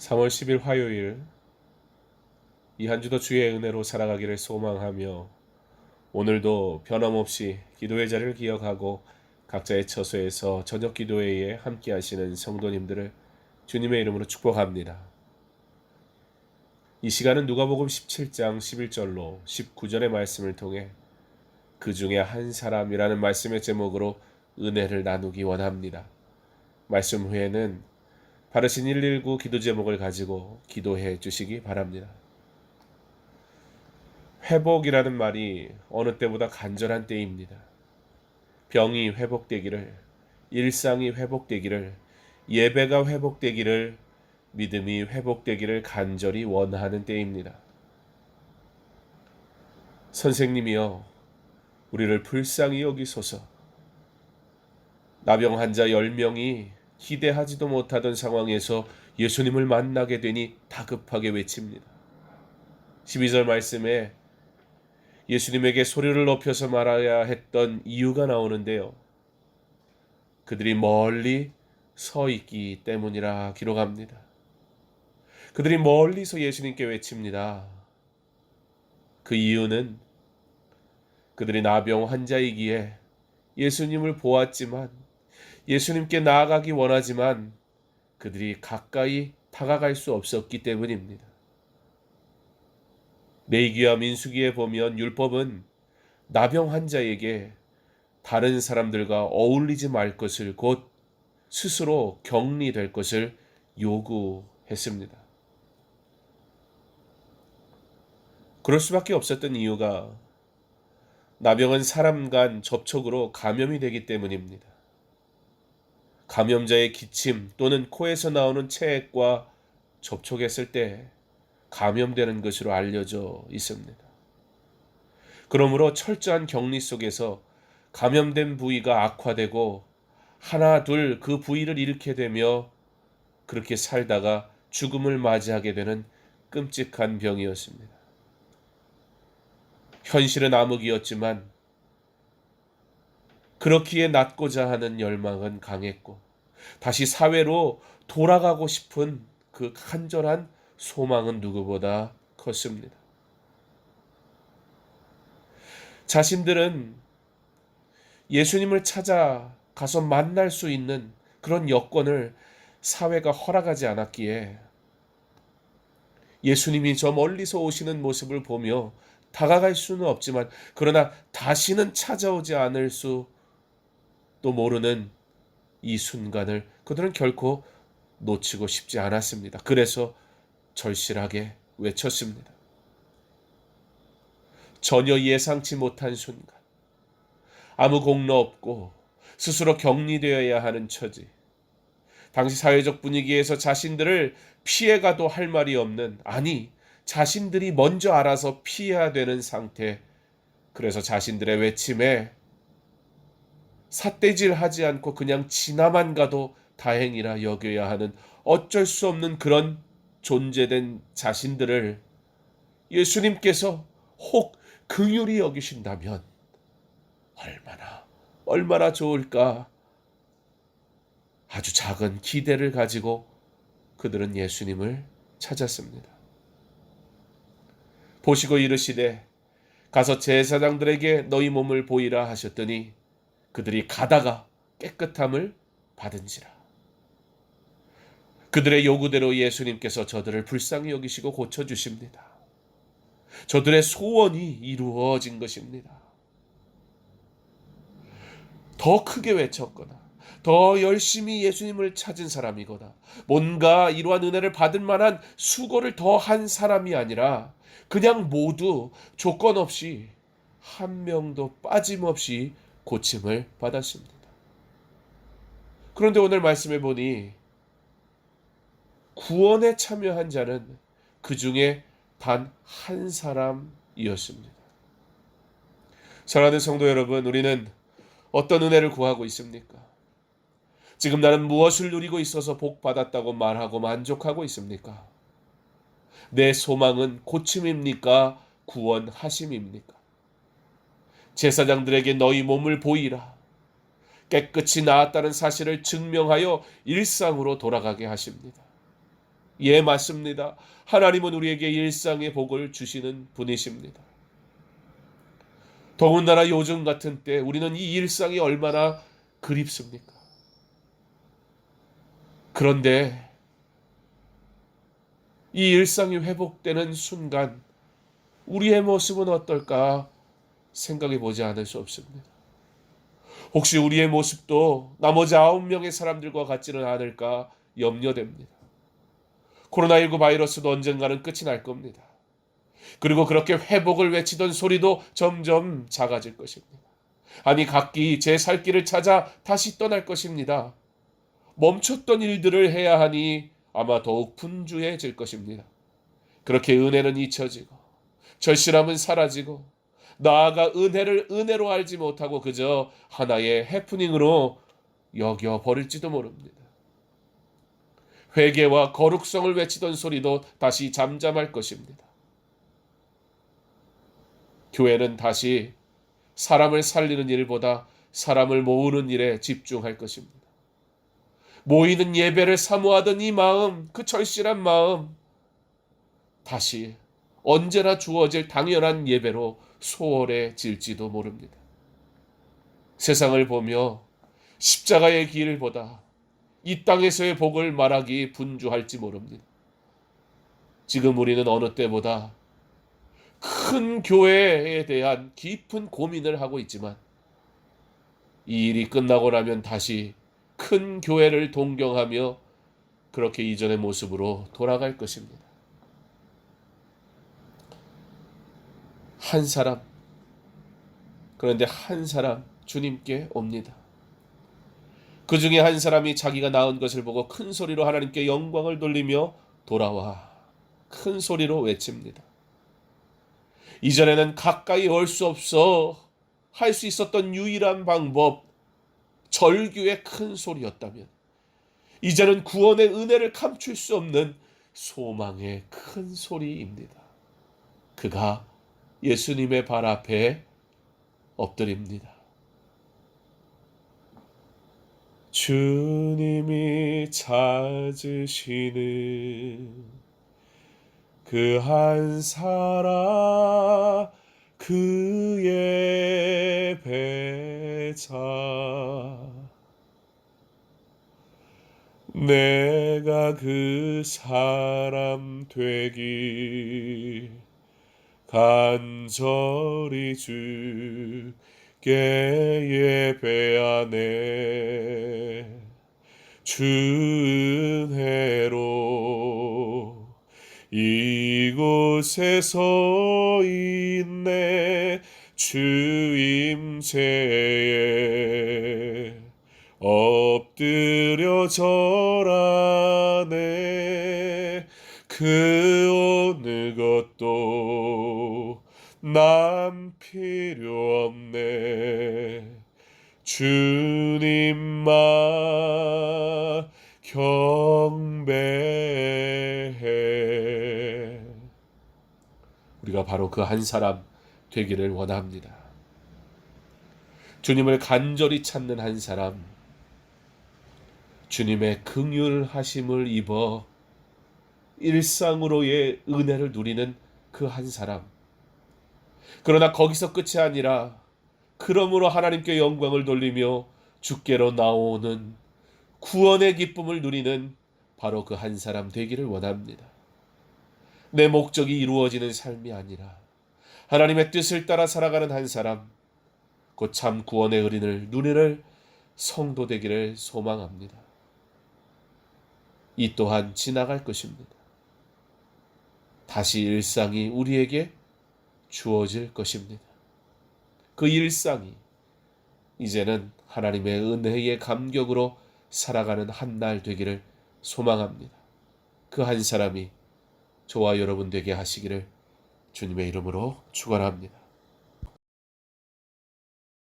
3월 10일 화요일, 이 한 주도 주의 은혜로 살아가기를 소망하며 오늘도 변함없이 기도의 자리를 기억하고 각자의 처소에서 저녁 기도회에 함께 하시는 성도님들을 주님의 이름으로 축복합니다. 이 시간은 누가복음 17장 11절로 19절의 말씀을 통해 그 중에 한 사람이라는 말씀의 제목으로 은혜를 나누기 원합니다. 말씀 후에는 바르신 119 기도 제목을 가지고 기도해 주시기 바랍니다. 회복이라는 말이 어느 때보다 간절한 때입니다. 병이 회복되기를, 일상이 회복되기를, 예배가 회복되기를, 믿음이 회복되기를 간절히 원하는 때입니다. 선생님이여, 우리를 불쌍히 여기소서. 나병 환자 10명이 기대하지도 못하던 상황에서 예수님을 만나게 되니 다급하게 외칩니다. 12절 말씀에 예수님에게 소리를 높여서 말해야 했던 이유가 나오는데요. 그들이 멀리 서 있기 때문이라 기록합니다. 그들이 멀리서 예수님께 외칩니다. 그 이유는 그들이 나병 환자이기에 예수님을 보았지만, 예수님께 나아가기 원하지만 그들이 가까이 다가갈 수 없었기 때문입니다. 레위기와 민수기에 보면 율법은 나병 환자에게 다른 사람들과 어울리지 말 것을, 곧 스스로 격리될 것을 요구했습니다. 그럴 수밖에 없었던 이유가 나병은 사람 간 접촉으로 감염이 되기 때문입니다. 감염자의 기침 또는 코에서 나오는 체액과 접촉했을 때 감염되는 것으로 알려져 있습니다. 그러므로 철저한 격리 속에서 감염된 부위가 악화되고 하나 둘 그 부위를 잃게 되며 그렇게 살다가 죽음을 맞이하게 되는 끔찍한 병이었습니다. 현실은 암흑이었지만 그렇기에 낫고자 하는 열망은 강했고 다시 사회로 돌아가고 싶은 그 간절한 소망은 누구보다 컸습니다. 자신들은 예수님을 찾아가서 만날 수 있는 그런 여건을 사회가 허락하지 않았기에 예수님이 저 멀리서 오시는 모습을 보며 다가갈 수는 없지만, 그러나 다시는 찾아오지 않을 수도 모르는 이 순간을 그들은 결코 놓치고 싶지 않았습니다. 그래서 절실하게 외쳤습니다. 전혀 예상치 못한 순간, 아무 공로 없고 스스로 격리되어야 하는 처지, 당시 사회적 분위기에서 자신들을 피해가도 할 말이 없는, 아니 자신들이 먼저 알아서 피해야 되는 상태, 그래서 자신들의 외침에 삿대질하지 않고 그냥 지나만 가도 다행이라 여겨야 하는 어쩔 수 없는 그런 존재된 자신들을 예수님께서 혹 긍휼히 여기신다면 얼마나 좋을까. 아주 작은 기대를 가지고 그들은 예수님을 찾았습니다. 보시고 이르시되 가서 제사장들에게 너희 몸을 보이라 하셨더니 그들이 가다가 깨끗함을 받은지라. 그들의 요구대로 예수님께서 저들을 불쌍히 여기시고 고쳐주십니다. 저들의 소원이 이루어진 것입니다. 더 크게 외쳤거나 더 열심히 예수님을 찾은 사람이거나 뭔가 이러한 은혜를 받을 만한 수고를 더 한 사람이 아니라 그냥 모두 조건 없이 한 명도 빠짐없이 고침을 받았습니다. 그런데 오늘 말씀해 보니 구원에 참여한 자는 그 중에 단 한 사람이었습니다. 사랑하는 성도 여러분, 우리는 어떤 은혜를 구하고 있습니까? 지금 나는 무엇을 누리고 있어서 복 받았다고 말하고 만족하고 있습니까? 내 소망은 고침입니까? 구원하심입니까? 제사장들에게 너희 몸을 보이라. 깨끗이 나았다는 사실을 증명하여 일상으로 돌아가게 하십니다. 예, 맞습니다. 하나님은 우리에게 일상의 복을 주시는 분이십니다. 더군다나 요즘 같은 때 우리는 이 일상이 얼마나 그립습니까? 그런데 이 일상이 회복되는 순간 우리의 모습은 어떨까 생각해 보지 않을 수 없습니다. 혹시 우리의 모습도 나머지 9명의 사람들과 같지는 않을까 염려됩니다. 코로나19 바이러스도 언젠가는 끝이 날 겁니다. 그리고 그렇게 회복을 외치던 소리도 점점 작아질 것입니다. 아니, 각기 제 살 길을 찾아 다시 떠날 것입니다. 멈췄던 일들을 해야 하니 아마 더욱 분주해질 것입니다. 그렇게 은혜는 잊혀지고 절실함은 사라지고 나아가 은혜를 은혜로 알지 못하고 그저 하나의 해프닝으로 여겨버릴지도 모릅니다. 회개와 거룩성을 외치던 소리도 다시 잠잠할 것입니다. 교회는 다시 사람을 살리는 일보다 사람을 모으는 일에 집중할 것입니다. 모이는 예배를 사모하던 이 마음, 그 절실한 마음, 다시 언제나 주어질 당연한 예배로 소홀해질지도 모릅니다. 세상을 보며 십자가의 길보다 이 땅에서의 복을 말하기 분주할지 모릅니다. 지금 우리는 어느 때보다 큰 교회에 대한 깊은 고민을 하고 있지만 이 일이 끝나고 나면 다시 큰 교회를 동경하며 그렇게 이전의 모습으로 돌아갈 것입니다. 한 사람, 그런데 한 사람 주님께 옵니다. 그 중에 한 사람이 자기가 낳은 것을 보고 큰 소리로 하나님께 영광을 돌리며 돌아와 큰 소리로 외칩니다. 이전에는 가까이 올 수 없어 할 수 있었던 유일한 방법, 절규의 큰 소리였다면 이제는 구원의 은혜를 감출 수 없는 소망의 큰 소리입니다. 그가 예수님의 발 앞에 엎드립니다. 주님이 찾으시는 그 한 사람, 그의 배자, 내가 그 사람 되기 간절히 주께 예배하네. 주 은혜로 이곳에 서 있네. 주 임재에 엎드려 절하네. 그 어느 것도 난 필요 없네. 주님만 경배해. 우리가 바로 그 한 사람 되기를 원합니다. 주님을 간절히 찾는 한 사람, 주님의 긍휼하심을 입어 일상으로의 은혜를 누리는 그 한 사람. 그러나 거기서 끝이 아니라 그러므로 하나님께 영광을 돌리며 주께로 나오는 구원의 기쁨을 누리는 바로 그 한 사람 되기를 원합니다. 내 목적이 이루어지는 삶이 아니라 하나님의 뜻을 따라 살아가는 한 사람, 곧 참 구원의 의인을 누리는 성도 되기를 소망합니다. 이 또한 지나갈 것입니다. 다시 일상이 우리에게 주어질 것입니다. 그 일상이 이제는 하나님의 은혜의 감격으로 살아가는 한 날 되기를 소망합니다. 그 한 사람이 저와 여러분 되게 하시기를 주님의 이름으로 축원합니다.